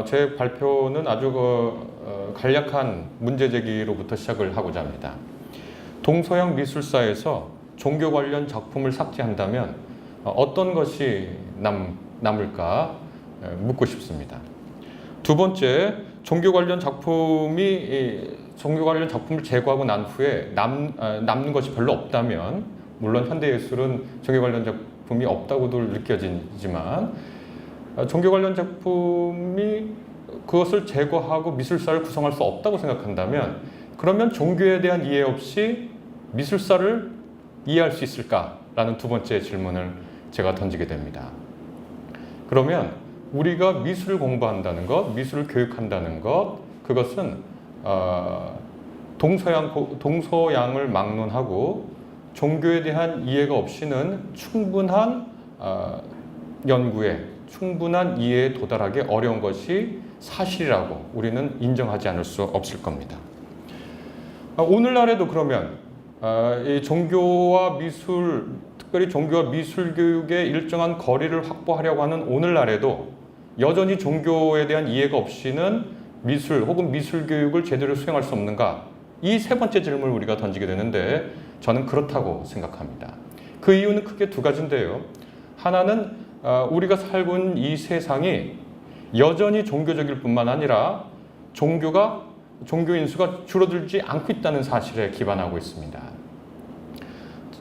제 발표는 아주 간략한 문제 제기로부터 시작을 하고자 합니다. 동서양 미술사에서 종교 관련 작품을 삭제한다면 어떤 것이 남을까 묻고 싶습니다. 두 번째, 종교 관련 작품을 제거하고 난 후에 남는 것이 별로 없다면, 물론 현대예술은 종교 관련 작품이 없다고도 느껴지지만 종교 관련 작품이 그것을 제거하고 미술사를 구성할 수 없다고 생각한다면, 그러면 종교에 대한 이해 없이 미술사를 이해할 수 있을까라는 두 번째 질문을 제가 던지게 됩니다. 그러면 우리가 미술을 공부한다는 것, 미술을 교육한다는 것, 그것은 동서양을 막론하고 종교에 대한 이해가 없이는 충분한 연구에, 충분한 이해에 도달하기 어려운 것이 사실이라고 우리는 인정하지 않을 수 없을 겁니다. 오늘날에도 그러면 이 종교와 미술, 특별히 종교와 미술 교육의 일정한 거리를 확보하려고 하는 오늘날에도 여전히 종교에 대한 이해가 없이는 미술 혹은 미술 교육을 제대로 수행할 수 없는가? 이 세 번째 질문을 우리가 던지게 되는데, 저는 그렇다고 생각합니다. 그 이유는 크게 두 가지인데요. 하나는 우리가 살고 있는 이 세상이 여전히 종교적일 뿐만 아니라 종교 인수가 줄어들지 않고 있다는 사실에 기반하고 있습니다.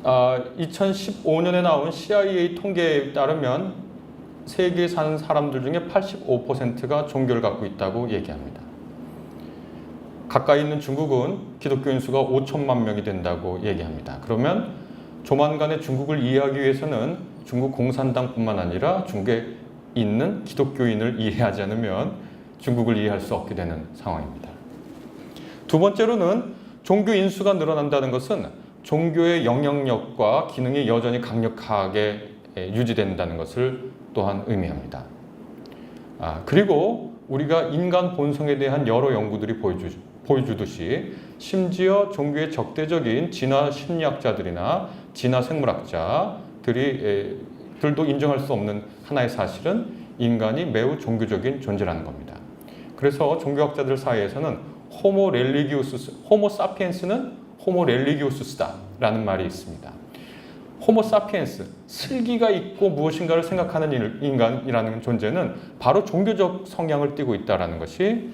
2015년에 나온 CIA 통계에 따르면 세계에 사는 사람들 중에 85%가 종교를 갖고 있다고 얘기합니다. 가까이 있는 중국은 기독교 인수가 5천만 명이 된다고 얘기합니다. 그러면 조만간에 중국을 이해하기 위해서는 중국 공산당뿐만 아니라 중국에 있는 기독교인을 이해하지 않으면 중국을 이해할 수 없게 되는 상황입니다. 두 번째로는 종교 인수가 늘어난다는 것은 종교의 영향력과 기능이 여전히 강력하게 유지된다는 것을 또한 의미합니다. 그리고 우리가 인간 본성에 대한 여러 연구들이 보여주듯이 심지어 종교의 적대적인 진화 심리학자들이나 진화 생물학자들도 인정할 수 없는 하나의 사실은 인간이 매우 종교적인 존재라는 겁니다. 그래서 종교학자들 사이에서는 호모 사피엔스는 호모 렐리기오수스다라는 말이 있습니다. 호모 사피엔스, 슬기가 있고 무엇인가를 생각하는 인간이라는 존재는 바로 종교적 성향을 띠고 있다는 것이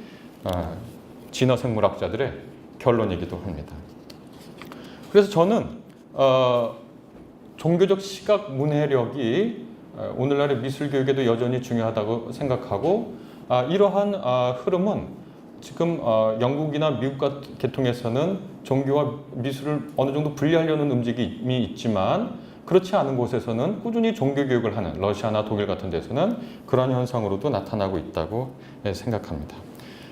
진화 생물학자들의 결론이기도 합니다. 그래서 저는 종교적 시각 문해력이 오늘날의 미술 교육에도 여전히 중요하다고 생각하고, 이러한 흐름은 지금 영국이나 미국 같은 계통에서는 종교와 미술을 어느 정도 분리하려는 움직임이 있지만, 그렇지 않은 곳에서는 꾸준히 종교 교육을 하는 러시아나 독일 같은 데서는 그런 현상으로도 나타나고 있다고 생각합니다.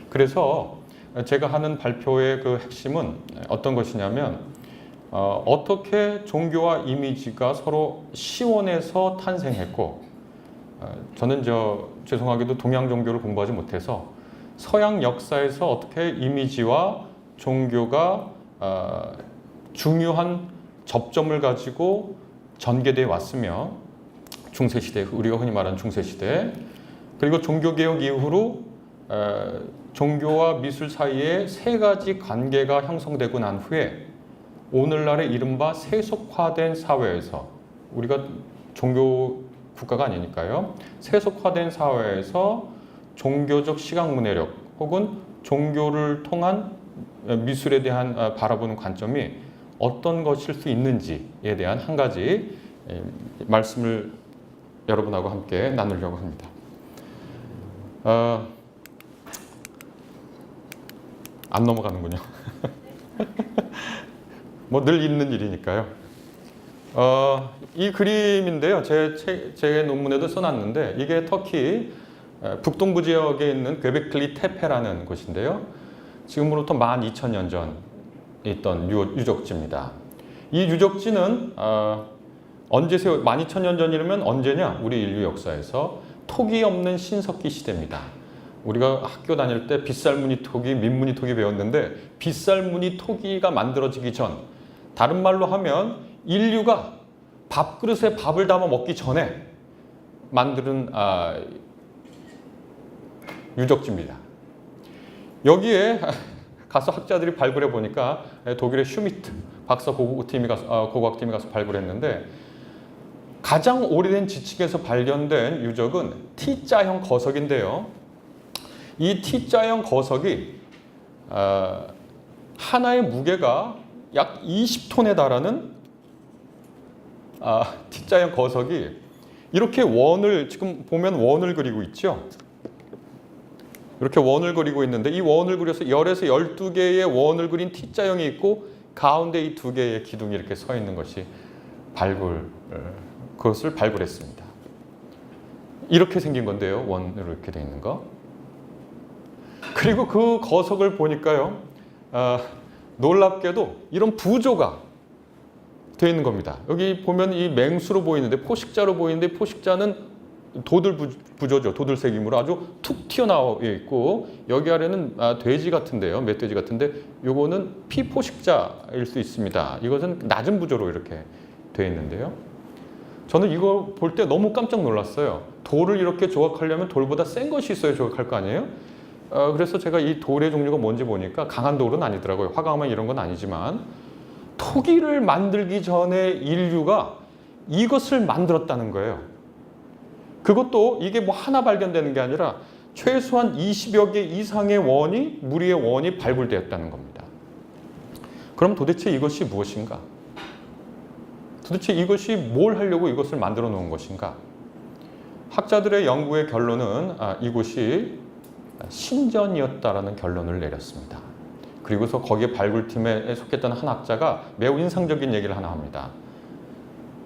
그래서 제가 하는 발표의 그 핵심은 어떤 것이냐면, 어떻게 종교와 이미지가 서로 시원해서 탄생했고, 저는 죄송하게도 동양 종교를 공부하지 못해서 서양 역사에서 어떻게 이미지와 종교가 중요한 접점을 가지고 전개되어 왔으며, 중세시대, 우리가 흔히 말하는 중세시대, 그리고 종교개혁 이후로 종교와 미술 사이에 세 가지 관계가 형성되고 난 후에 오늘날의 이른바 세속화된 사회에서, 우리가 종교 국가가 아니니까요, 세속화된 사회에서 종교적 시각 문해력 혹은 종교를 통한 미술에 대한 바라보는 관점이 어떤 것일 수 있는지에 대한 한 가지 말씀을 여러분하고 함께 나누려고 합니다. 안 넘어가는군요. 뭐 늘 있는 일이니까요. 이 그림인데요. 제 논문에도 써놨는데, 이게 터키 북동부 지역에 있는 göbekli tepe라는 곳인데요. 지금으로부터 12,000년 전 있던 유적지입니다. 이 유적지는 언제 12,000년 전이면 언제냐? 우리 인류 역사에서 토기 없는 신석기 시대입니다. 우리가 학교 다닐 때 빗살무늬 토기, 민무늬 토기 배웠는데, 빗살무늬 토기가 만들어지기 전, 다른 말로 하면 인류가 밥그릇에 밥을 담아 먹기 전에 만드는 유적지입니다. 여기에 가서 학자들이 발굴해 보니까 독일의 슈미트 박사 고고학팀이 가서 발굴했는데 가장 오래된 지층에서 발견된 유적은 T자형 거석인데요. 이 T자형 거석이 하나의 무게가 약 20톤에 달하는 T자형 거석이 이렇게 원을 지금 보면 원을 그리고 있죠. 이렇게 원을 그리고 있는데 이 원을 그려서 10에서 12개의 원을 그린 T자형이 있고 가운데 이 2개의 기둥이 이렇게 서 있는 것이 그것을 발굴했습니다. 이렇게 생긴 건데요. 원으로 이렇게 되어 있는 거. 그리고 그 거석을 보니까요. 놀랍게도 이런 부조가 되어 있는 겁니다. 여기 보면 이 맹수로 보이는데 포식자로 보이는데 포식자는 도들 부조죠. 도들새김으로 아주 툭 튀어나와 있고 여기 아래는 돼지 같은데요. 멧돼지 같은데 요거는 피포식자일 수 있습니다. 이것은 낮은 부조로 이렇게 되어 있는데요. 저는 이거 볼 때 너무 깜짝 놀랐어요. 돌을 이렇게 조각하려면 돌보다 센 것이 있어야 조각할 거 아니에요? 그래서 제가 이 돌의 종류가 뭔지 보니까 강한 돌은 아니더라고요. 화강암 이런 건 아니지만 토기를 만들기 전에 인류가 이것을 만들었다는 거예요. 그것도 이게 뭐 하나 발견되는 게 아니라 최소한 20여 개 이상의 원이, 무리의 원이 발굴되었다는 겁니다. 그럼 도대체 이것이 무엇인가? 도대체 이것이 뭘 하려고 이것을 만들어 놓은 것인가? 학자들의 연구의 결론은 이곳이 신전이었다라는 결론을 내렸습니다. 그리고서 거기에 발굴팀에 속했던 한 학자가 매우 인상적인 얘기를 하나 합니다.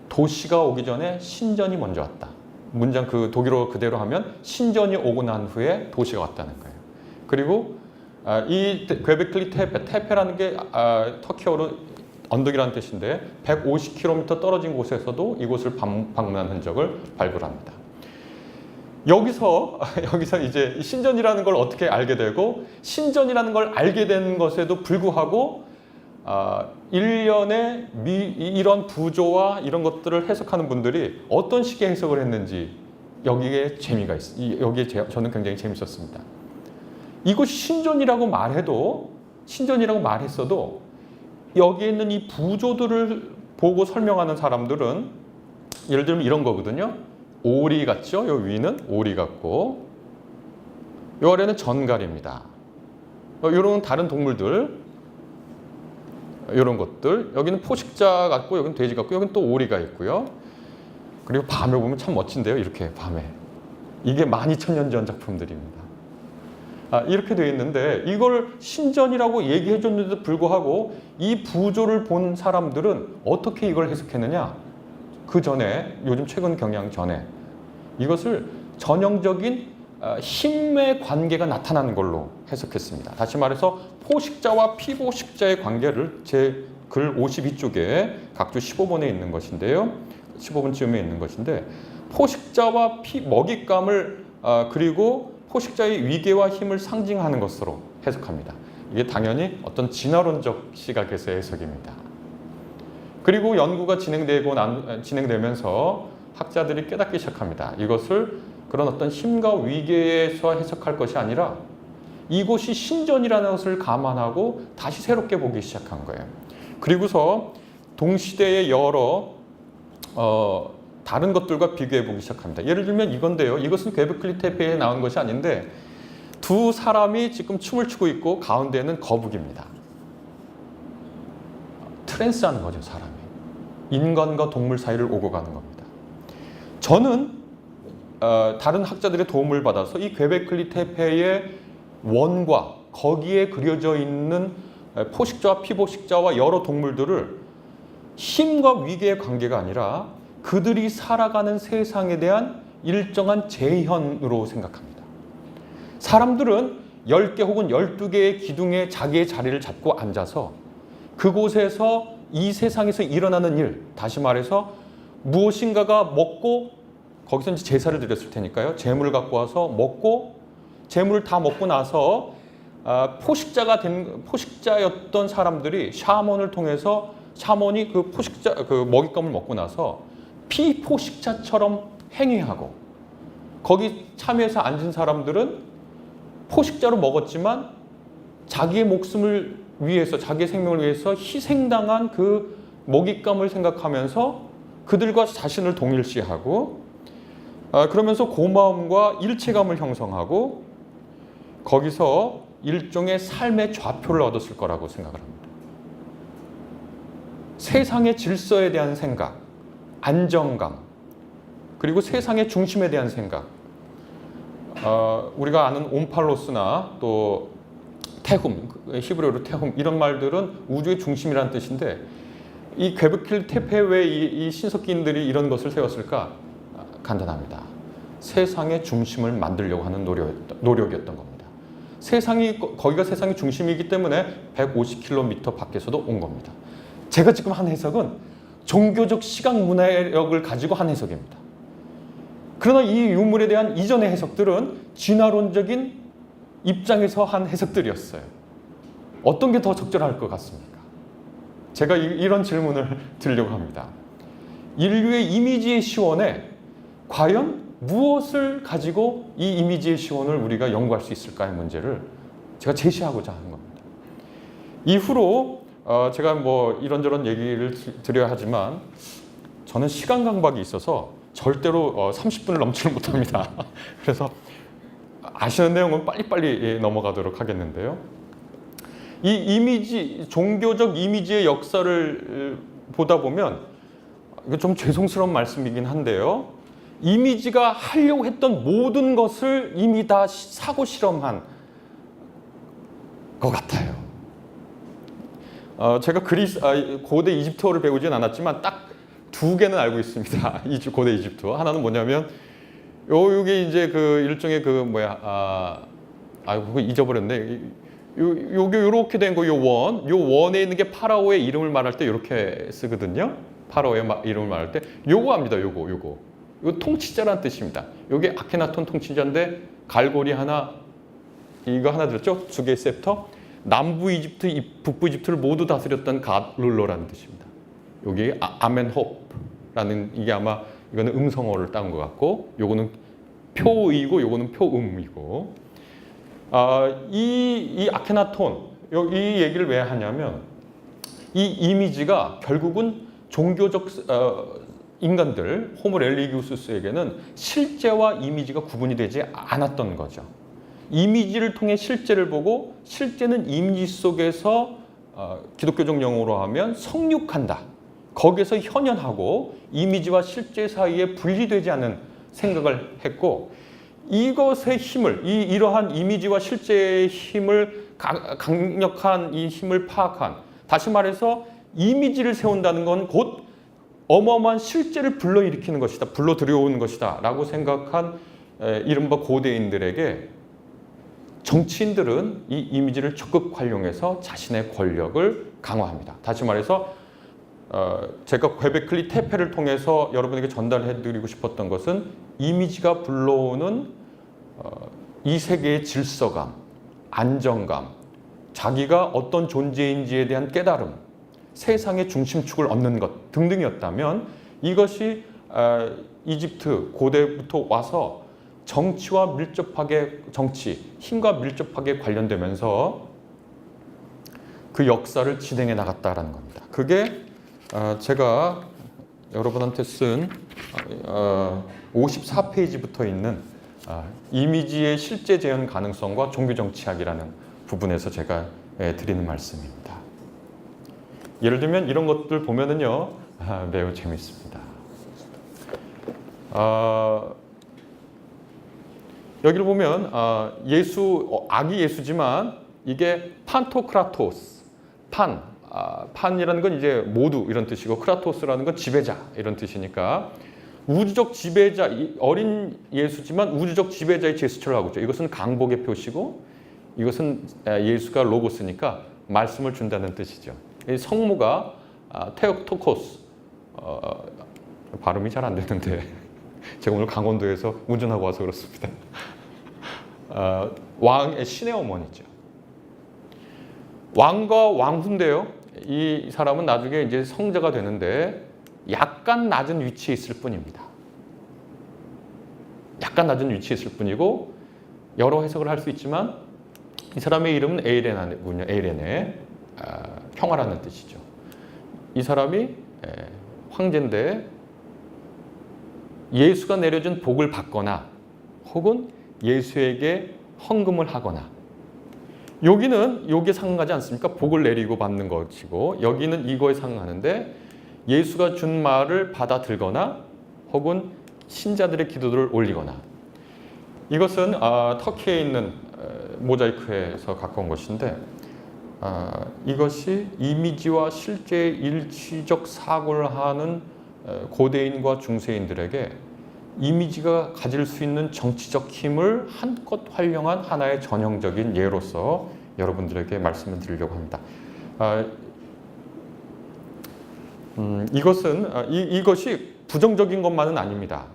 도시가 오기 전에 신전이 먼저 왔다. 문장 그 독일어 그대로 하면 신전이 오고 난 후에 도시가 왔다는 거예요. 그리고 이 괴베클리 테페라는 게 터키어로 언덕이라는 뜻인데 150km 떨어진 곳에서도 이곳을 방문한 흔적을 발굴합니다. 여기서 이제 신전이라는 걸 어떻게 알게 되고 신전이라는 걸 알게 된 것에도 불구하고 일련의 이런 부조와 이런 것들을 해석하는 분들이 어떤 식의 해석을 했는지 여기에 재미가 있어요. 여기에 저는 굉장히 재밌었습니다. 이것이 신전이라고 말했어도 여기에 있는 이 부조들을 보고 설명하는 사람들은 예를 들면 이런 거거든요. 오리 같죠? 요 위는 오리 같고 요 아래는 전갈입니다. 이런 다른 동물들 이런 것들 여기는 포식자 같고 여기는 돼지 같고 여기는 또 오리가 있고요. 그리고 밤에 보면 참 멋진데요. 이렇게 밤에 이게 12,000년 전 작품들입니다. 이렇게 되어 있는데 이걸 신전이라고 얘기해 줬는데도 불구하고 이 부조를 본 사람들은 어떻게 이걸 해석했느냐? 그 전에 요즘 최근 경향 전에 이것을 전형적인 힘의 관계가 나타나는 걸로 해석했습니다. 다시 말해서 포식자와 피포식자의 관계를 제 글 52쪽에 각주 15번에 있는 것인데요. 15번쯤에 있는 것인데 포식자와 먹잇감을 그리고 포식자의 위계와 힘을 상징하는 것으로 해석합니다. 이게 당연히 어떤 진화론적 시각에서의 해석입니다. 그리고 연구가 진행되면서 학자들이 깨닫기 시작합니다. 이것을 그런 어떤 힘과 위계에서 해석할 것이 아니라 이곳이 신전이라는 것을 감안하고 다시 새롭게 보기 시작한 거예요. 그리고서 동시대의 여러 다른 것들과 비교해 보기 시작합니다. 예를 들면 이건데요. 이것은 괴베클리 테페에 나온 것이 아닌데 두 사람이 지금 춤을 추고 있고 가운데는 거북입니다. 트랜스하는 거죠, 사람이. 인간과 동물 사이를 오고 가는 겁니다. 저는 다른 학자들의 도움을 받아서 이 괴베클리 테페의 원과 거기에 그려져 있는 포식자와 피포식자와 여러 동물들을 힘과 위계의 관계가 아니라 그들이 살아가는 세상에 대한 일정한 재현으로 생각합니다. 사람들은 10개 혹은 12개의 기둥에 자기의 자리를 잡고 앉아서 그곳에서 이 세상에서 일어나는 일, 다시 말해서 무엇인가가 먹고 거기서 이제 제사를 드렸을 테니까요. 재물을 갖고 와서 먹고 재물을 다 먹고 나서 포식자였던 사람들이 샤먼을 통해서 샤먼이 그 먹잇감을 먹고 나서 피포식자처럼 행위하고 거기 참여해서 앉은 사람들은 포식자로 먹었지만 자기의 목숨을 위해서, 자기의 생명을 위해서 희생당한 그 먹잇감을 생각하면서 그들과 자신을 동일시하고, 그러면서 고마움과 일체감을 형성하고 거기서 일종의 삶의 좌표를 얻었을 거라고 생각을 합니다. 세상의 질서에 대한 생각, 안정감, 그리고 세상의 중심에 대한 생각. 우리가 아는 옴팔로스나 또 테훔, 히브리어로 테훔, 이런 말들은 우주의 중심이라는 뜻인데, 이 괴베킬리 테페에 왜 이 신석기인들이 이런 것을 세웠을까? 간단합니다. 세상의 중심을 만들려고 하는 노력이었던 겁니다. 거기가 세상의 중심이기 때문에 150km 밖에서도 온 겁니다. 제가 지금 한 해석은 종교적 시각 문화력을 가지고 한 해석입니다. 그러나 이 유물에 대한 이전의 해석들은 진화론적인 입장에서 한 해석들이었어요. 어떤 게 더 적절할 것 같습니까? 제가 이런 질문을 드리려고 합니다. 인류의 이미지의 시원에 과연 무엇을 가지고 이 이미지의 시원을 우리가 연구할 수 있을까의 문제를 제가 제시하고자 하는 겁니다. 이후로 제가 뭐 이런저런 얘기를 드려야 하지만 저는 시간 강박이 있어서 절대로 30분을 넘지를 못합니다. 그래서 아시는 내용은 빨리빨리 넘어가도록 하겠는데요. 이 이미지, 종교적 이미지의 역사를 보다 보면, 이거 좀 죄송스러운 말씀이긴 한데요, 이미지가 하려고 했던 모든 것을 이미 다 사고 실험한 것 같아요. 제가 고대 이집트어를 배우진 않았지만 딱 두 개는 알고 있습니다. 고대 이집트어. 하나는 뭐냐면, 요게 이제 그 일종의 그거 잊어버렸네. 요게 요렇게 된 거, 요 원에 있는 게 파라오의 이름을 말할 때 이렇게 쓰거든요. 파라오의 이름을 말할 때. 요거 압니다. 요거 통치자라는 뜻입니다. 요게 아케나톤 통치자인데, 갈고리 하나, 이거 하나 들었죠? 두 개의 셉터. 남부 이집트, 북부 이집트를 모두 다스렸던 룰러라는 뜻입니다. 여기 아멘홉라는, 이게 아마 이거는 음성어를 따온 것 같고, 요거는 표의고 요거는 표음이고, 이 아케나톤, 이 얘기를 왜 하냐면, 이 이미지가 결국은 종교적 인간들, 호모 렐리기우스에게는 실제와 이미지가 구분이 되지 않았던 거죠. 이미지를 통해 실제를 보고, 실제는 이미지 속에서 기독교적 용어로 하면 성육한다. 거기서 현현하고 이미지와 실제 사이에 분리되지 않은 생각을 했고, 이것의 힘을, 이러한 이미지와 실제의 힘을, 강력한 이 힘을 파악한, 다시 말해서 이미지를 세운다는 건 곧 어마어마한 실제를 불러일으키는 것이다, 불러 들여오는 것이다 라고 생각한 이른바 고대인들에게 정치인들은 이 이미지를 적극 활용해서 자신의 권력을 강화합니다. 다시 말해서 제가 괴베클리 테페를 통해서 여러분에게 전달해드리고 싶었던 것은, 이미지가 불러오는 이 세계의 질서감, 안정감, 자기가 어떤 존재인지에 대한 깨달음, 세상의 중심축을 얻는 것 등등이었다면, 이것이 이집트 고대부터 와서 정치와 밀접하게, 힘과 밀접하게 관련되면서 그 역사를 진행해 나갔다라는 겁니다. 그게 제가 여러분한테 쓴 54페이지부터 있는 이미지의 실제 재현 가능성과 종교정치학이라는 부분에서 제가 드리는 말씀입니다. 예를 들면 이런 것들 보면은요, 매우 재밌습니다. 여기를 보면 아기 예수지만 이게 판토크라토스, 판이라는 건 이제 모두 이런 뜻이고, 크라토스라는 건 지배자 이런 뜻이니까, 우주적 지배자, 어린 예수지만 우주적 지배자의 제스처를 하고 있죠. 이것은 강복의 표시고, 이것은 예수가 로고스니까 말씀을 준다는 뜻이죠. 이 성모가 테오토코스, 발음이 잘 안 되는데 제가 오늘 강원도에서 운전하고 와서 그렇습니다. 왕의 신의 어머니죠. 왕과 왕후인데요, 이 사람은 나중에 이제 성자가 되는데 약간 낮은 위치에 있을 뿐입니다. 약간 낮은 위치에 있을 뿐이고, 여러 해석을 할 수 있지만 이 사람의 이름은 에이레나군요. 에이레네, 평화라는 뜻이죠. 이 사람이 황제인데 예수가 내려준 복을 받거나 혹은 예수에게 헌금을 하거나, 여기는 여기에 상응하지 않습니까? 복을 내리고 받는 것이고, 여기는 이거에 상응하는데 예수가 준 말을 받아들거나 혹은 신자들의 기도를 올리거나. 이것은 터키에 있는 모자이크에서 가까운 것인데, 이것이 이미지와 실제 일치적 사고를 하는 고대인과 중세인들에게 이미지가 가질 수 있는 정치적 힘을 한껏 활용한 하나의 전형적인 예로서 여러분들에게 말씀을 드리려고 합니다. 이것이 부정적인 것만은 아닙니다.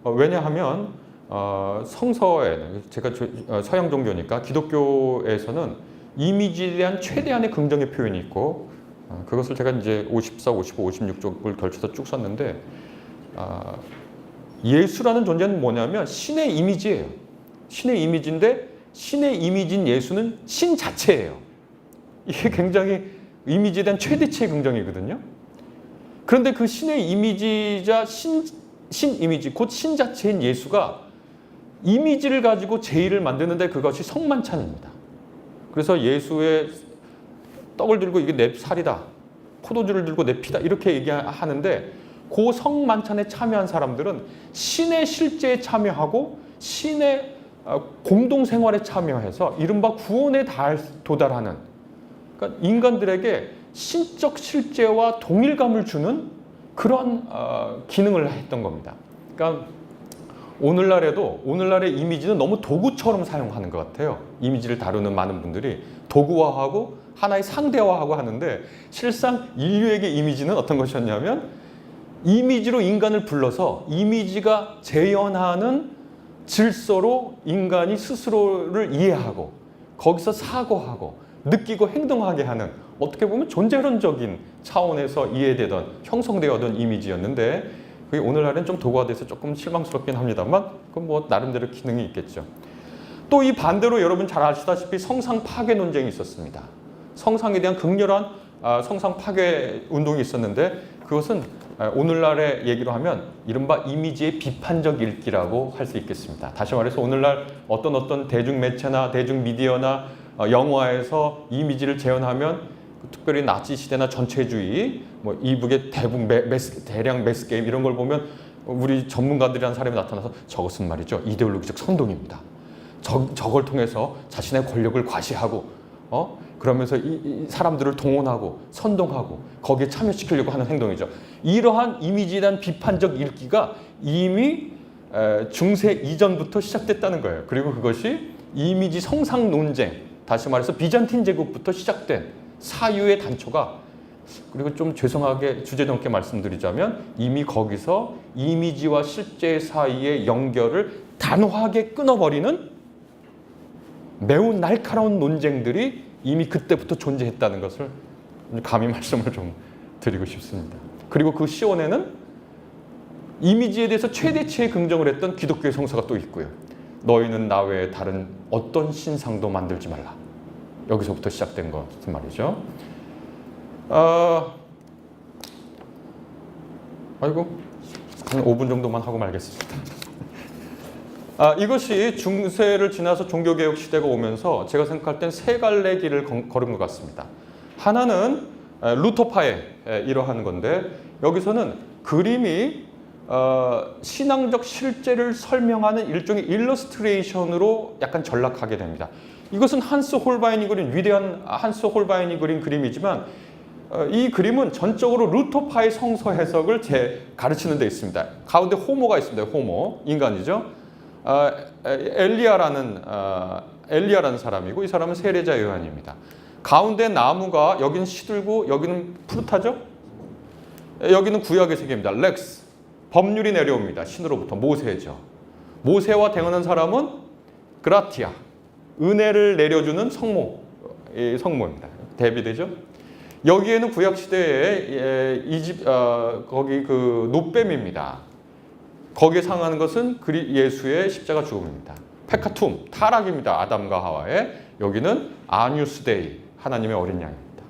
왜냐하면 성서에, 제가 서양 종교니까 기독교에서는 이미지에 대한 최대한의 긍정의 표현이 있고, 그것을 제가 이제 54, 55, 56쪽을 걸쳐서 쭉 썼는데, 예수라는 존재는 뭐냐면 신의 이미지예요. 신의 이미지인데 신의 이미지인 예수는 신 자체예요. 이게 굉장히 이미지에 대한 최대치의 긍정이거든요. 그런데 그 신의 이미지자 신 이미지, 곧 신 자체인 예수가 이미지를 가지고 제의를 만드는데 그것이 성만찬입니다. 그래서 예수의 떡을 들고 이게 내 살이다, 포도주를 들고 내 피다, 이렇게 얘기하는데 그 성만찬에 참여한 사람들은 신의 실제에 참여하고 신의 공동생활에 참여해서 이른바 구원에 도달하는, 그러니까 인간들에게 신적 실제와 동일감을 주는 그런 기능을 했던 겁니다. 그러니까 오늘날의 이미지는 너무 도구처럼 사용하는 것 같아요. 이미지를 다루는 많은 분들이 도구화하고 하나의 상대화하고 하는데, 실상 인류에게 이미지는 어떤 것이었냐면 이미지로 인간을 불러서 이미지가 재현하는 질서로 인간이 스스로를 이해하고 거기서 사고하고 느끼고 행동하게 하는, 어떻게 보면 존재론적인 차원에서 이해되던, 형성되어던 이미지였는데, 그게 오늘날은 좀 도구화돼서 조금 실망스럽긴 합니다만 그건 뭐 나름대로 기능이 있겠죠. 또 이 반대로 여러분 잘 아시다시피 성상 파괴 논쟁이 있었습니다. 성상에 대한 극렬한 성상 파괴 운동이 있었는데, 그것은 오늘날의 얘기로 하면 이른바 이미지의 비판적 읽기라고 할 수 있겠습니다. 다시 말해서 오늘날 어떤 대중매체나 대중미디어나 영화에서 이미지를 재현하면, 특별히 나치 시대나 전체주의, 뭐 이북의 대량 매스게임 이런 걸 보면 우리 전문가들이라는 사람이 나타나서 저것은 말이죠, 이데올로기적 선동입니다. 저걸 통해서 자신의 권력을 과시하고 그러면서 이 사람들을 동원하고 선동하고 거기에 참여시키려고 하는 행동이죠. 이러한 이미지에 대한 비판적 읽기가 이미 중세 이전부터 시작됐다는 거예요. 그리고 그것이 이미지 성상 논쟁, 다시 말해서 비잔틴 제국부터 시작된 사유의 단초가, 그리고 좀 죄송하게 주제넘게 말씀드리자면 이미 거기서 이미지와 실제 사이의 연결을 단호하게 끊어버리는 매우 날카로운 논쟁들이 이미 그때부터 존재했다는 것을 감히 말씀을 좀 드리고 싶습니다. 그리고 그 시온에는 이미지에 대해서 최대치의 긍정을 했던 기독교의 성서가 또 있고요. 너희는 나 외에 다른 어떤 신상도 만들지 말라. 여기서부터 시작된 것 말이죠. 아이고, 한 5분 정도만 하고 말겠습니다. 이것이 중세를 지나서 종교개혁 시대가 오면서 제가 생각할 땐 세 갈래 길을 걸은 것 같습니다. 하나는 루터파의 이러한 건데, 여기서는 그림이 신앙적 실제를 설명하는 일종의 일러스트레이션으로 약간 전락하게 됩니다. 이것은 한스 홀바인이 그린, 위대한 한스 홀바인이 그린 그림이지만 이 그림은 전적으로 루터파의 성서 해석을 가르치는 데 있습니다. 가운데 호모가 있습니다. 호모, 인간이죠. 엘리야라는 사람이고, 이 사람은 세례자 요한입니다. 가운데 나무가, 여기는 시들고 여기는 푸릇하죠. 여기는 구약의 세계입니다. 렉스, 법률이 내려옵니다. 신으로부터, 모세죠. 모세와 대응하는 사람은 그라티아, 은혜를 내려주는 성모입니다. 대비되죠. 여기에는 구약 시대의 거기 그 노뱀입니다. 거기에 상하는 것은 예수의 십자가 죽음입니다. 페카툼, 타락입니다. 아담과 하와의. 여기는 아뉴스 데이, 하나님의 어린 양입니다.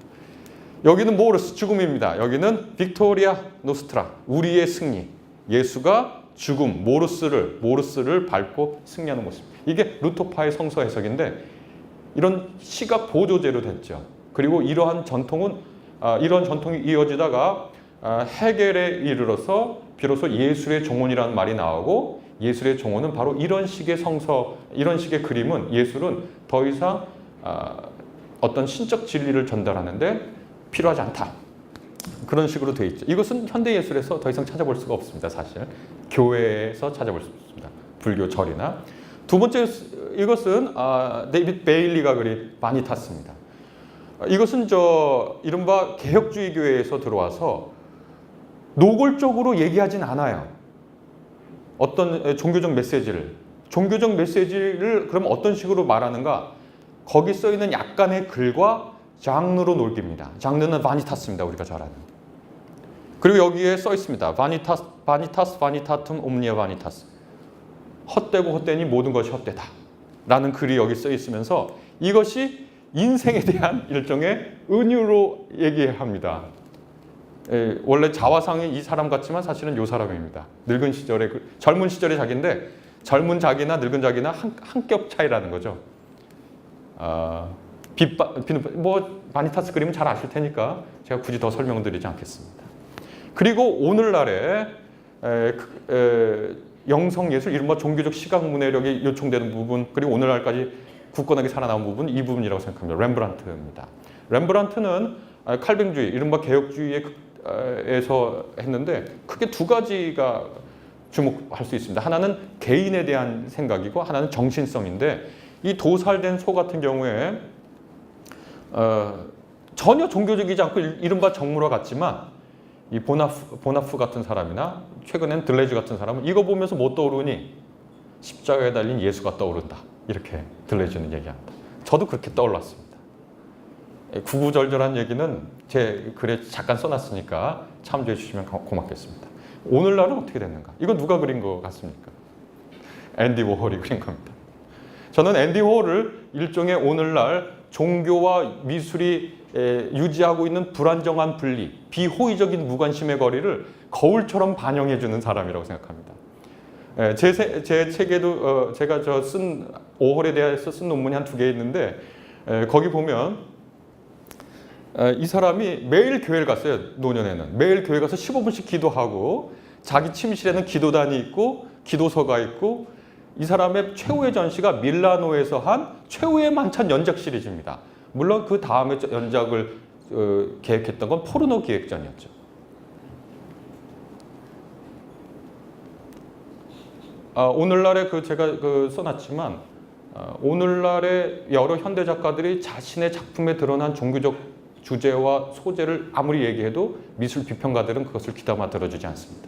여기는 모르스, 죽음입니다. 여기는 빅토리아 노스트라, 우리의 승리. 예수가 죽음, 모르스를 밟고 승리하는 모습. 이게 루터파의 성서 해석인데 이런 시각 보조제로 됐죠. 그리고 이러한 전통이 이어지다가 헤겔에 이르러서 비로소 예술의 종언이라는 말이 나오고, 예술의 종언은 바로 이런 식의 성서, 이런 식의 그림은, 예술은 더 이상 어떤 신적 진리를 전달하는데 필요하지 않다. 그런 식으로 돼 있죠. 이것은 현대 예술에서 더 이상 찾아볼 수가 없습니다. 사실 교회에서 찾아볼 수 없습니다. 불교 절이나. 두 번째, 이것은 데이빗 베일리가 그린 바니타스입니다. 이것은 이른바 개혁주의 교회에서 들어와서 노골적으로 얘기하진 않아요. 어떤 종교적 메시지를 그럼 어떤 식으로 말하는가? 거기 써 있는 약간의 글과 장르로 놀깁니다. 장르는 바니타스입니다. 우리가 잘 아는. 그리고 여기에 써 있습니다. 바니타스 바니타툼 옴니아 바니타스. 헛되고 헛되니 모든 것이 헛되다. 라는 글이 여기 써 있으면서 이것이 인생에 대한 일종의 은유로 얘기합니다. 원래 자화상이 이 사람 같지만 사실은 이 사람입니다. 늙은 시절에, 젊은 시절의 자기인데 젊은 자기나 늙은 자기나 한 겹 차이라는 거죠. 바니타스 그림은 잘 아실 테니까 제가 굳이 더 설명드리지 않겠습니다. 그리고 오늘날의 영성예술, 이른바 종교적 시각문해력이 요청되는 부분, 그리고 오늘날까지 굳건하게 살아남은 부분, 이 부분이라고 생각합니다. 렘브란트입니다. 렘브란트는 칼뱅주의, 이른바 개혁주의에서 했는데 크게 두 가지가 주목할 수 있습니다. 하나는 개인에 대한 생각이고 하나는 정신성인데, 이 도살된 소 같은 경우에 전혀 종교적이지 않고 이른바 정물화 같지만, 이 보나프 같은 사람이나 최근엔 들레즈 같은 사람은 이거 보면서 뭐 떠오르니? 십자가에 달린 예수가 떠오른다. 이렇게 들레즈는 얘기합니다. 저도 그렇게 떠올랐습니다. 구구절절한 얘기는 제 글에 잠깐 써놨으니까 참조해 주시면 고맙겠습니다. 오늘날은 어떻게 됐는가? 이거 누가 그린 것 같습니까? 앤디 워홀이 그린 겁니다. 저는 앤디 워홀을 일종의 오늘날 종교와 미술이 유지하고 있는 불안정한 분리, 비호의적인 무관심의 거리를 거울처럼 반영해주는 사람이라고 생각합니다. 제 책에도 제가 쓴 워홀에 대해서 쓴 논문이 한 2개 있는데, 거기 보면 이 사람이 매일 교회를 갔어요. 노년에는 매일 교회 가서 15분씩 기도하고, 자기 침실에는 기도단이 있고 기도서가 있고, 이 사람의 최후의 전시가 밀라노에서 한 최후의 만찬 연작 시리즈입니다. 물론 그 다음에 연작을 계획했던 건 포르노 기획전이었죠. 오늘날에 제가 써놨지만, 오늘날의 여러 현대 작가들이 자신의 작품에 드러난 종교적 주제와 소재를 아무리 얘기해도 미술 비평가들은 그것을 귀담아 들어주지 않습니다.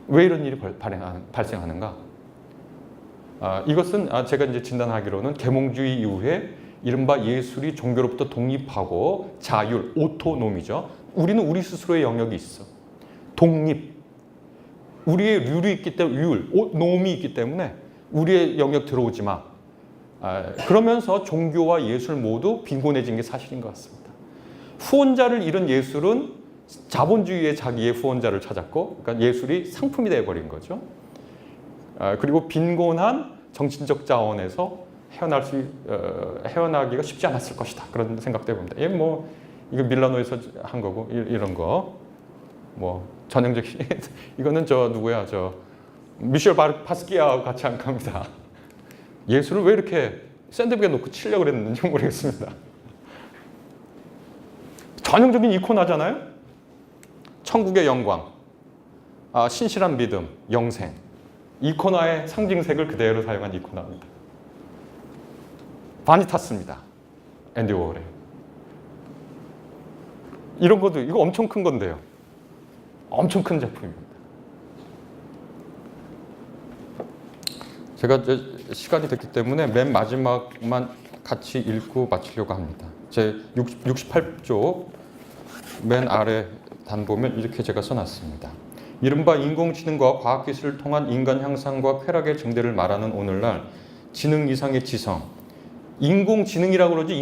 왜 이런 일이 발생하는가? 이것은 제가 이제 진단하기로는 계몽주의 이후에 이른바 예술이 종교로부터 독립하고 자율, 오토노미죠. 우리는 우리 스스로의 영역이 있어. 독립. 우리의 룰이 있기 때문에, 노미 있기 때문에 우리의 영역 들어오지 마. 그러면서 종교와 예술 모두 빈곤해진 게 사실인 것 같습니다. 후원자를 잃은 예술은 자본주의의 자기의 후원자를 찾았고, 그러니까 예술이 상품이 되어버린 거죠. 그리고 빈곤한 정신적 자원에서 헤어나기가 쉽지 않았을 것이다. 그런 생각도 해봅니다. 이거 밀라노에서 한 거고, 이런 거. 전형적인, 이거는 누구야? 미셸 바스키아와 같이 한 겁니다. 예술을 왜 이렇게 샌드백에 놓고 치려고 그랬는지 모르겠습니다. 전형적인 이코나잖아요? 천국의 영광, 신실한 믿음, 영생. 이코나의 상징색을 그대로 사용한 이코나입니다. 바니타스입니다. 앤디 워홀의. 이런 것도, 이거 엄청 큰 건데요. 엄청 큰 작품입니다. 제가 시간이 됐기 때문에 맨 마지막만 같이 읽고 마치려고 합니다. 제 68쪽 맨 아래 단 보면 이렇게 제가 써놨습니다. 이른바 인공지능과 과학기술을 통한 인간 향상과 쾌락의 증대를 말하는 오늘날 지능 이상의 지성, 인공지능이라고 그러지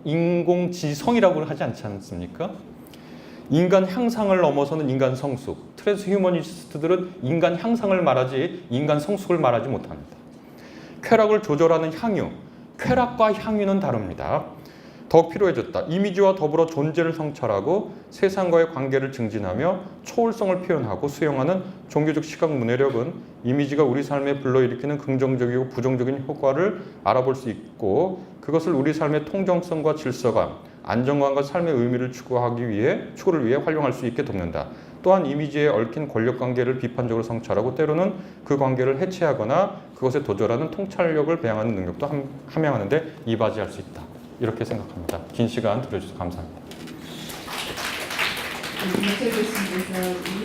인공지성이라고 하지 않지 않습니까? 인간 향상을 넘어서는 인간 성숙. 트랜스휴머니스트들은 인간 향상을 말하지 인간 성숙을 말하지 못합니다. 쾌락을 조절하는 향유, 쾌락과 향유는 다릅니다. 더욱 필요해졌다. 이미지와 더불어 존재를 성찰하고 세상과의 관계를 증진하며 초월성을 표현하고 수용하는 종교적 시각 문해력은 이미지가 우리 삶에 불러일으키는 긍정적이고 부정적인 효과를 알아볼 수 있고 그것을 우리 삶의 통정성과 질서감, 안정감과 삶의 의미를 추구를 위해 활용할 수 있게 돕는다. 또한 이미지에 얽힌 권력관계를 비판적으로 성찰하고 때로는 그 관계를 해체하거나 그것에 도전하는 통찰력을 배양하는 능력도 함양하는 데 이바지할 수 있다. 이렇게 생각합니다. 긴 시간 들어주셔서 감사합니다. 네, 교수님께서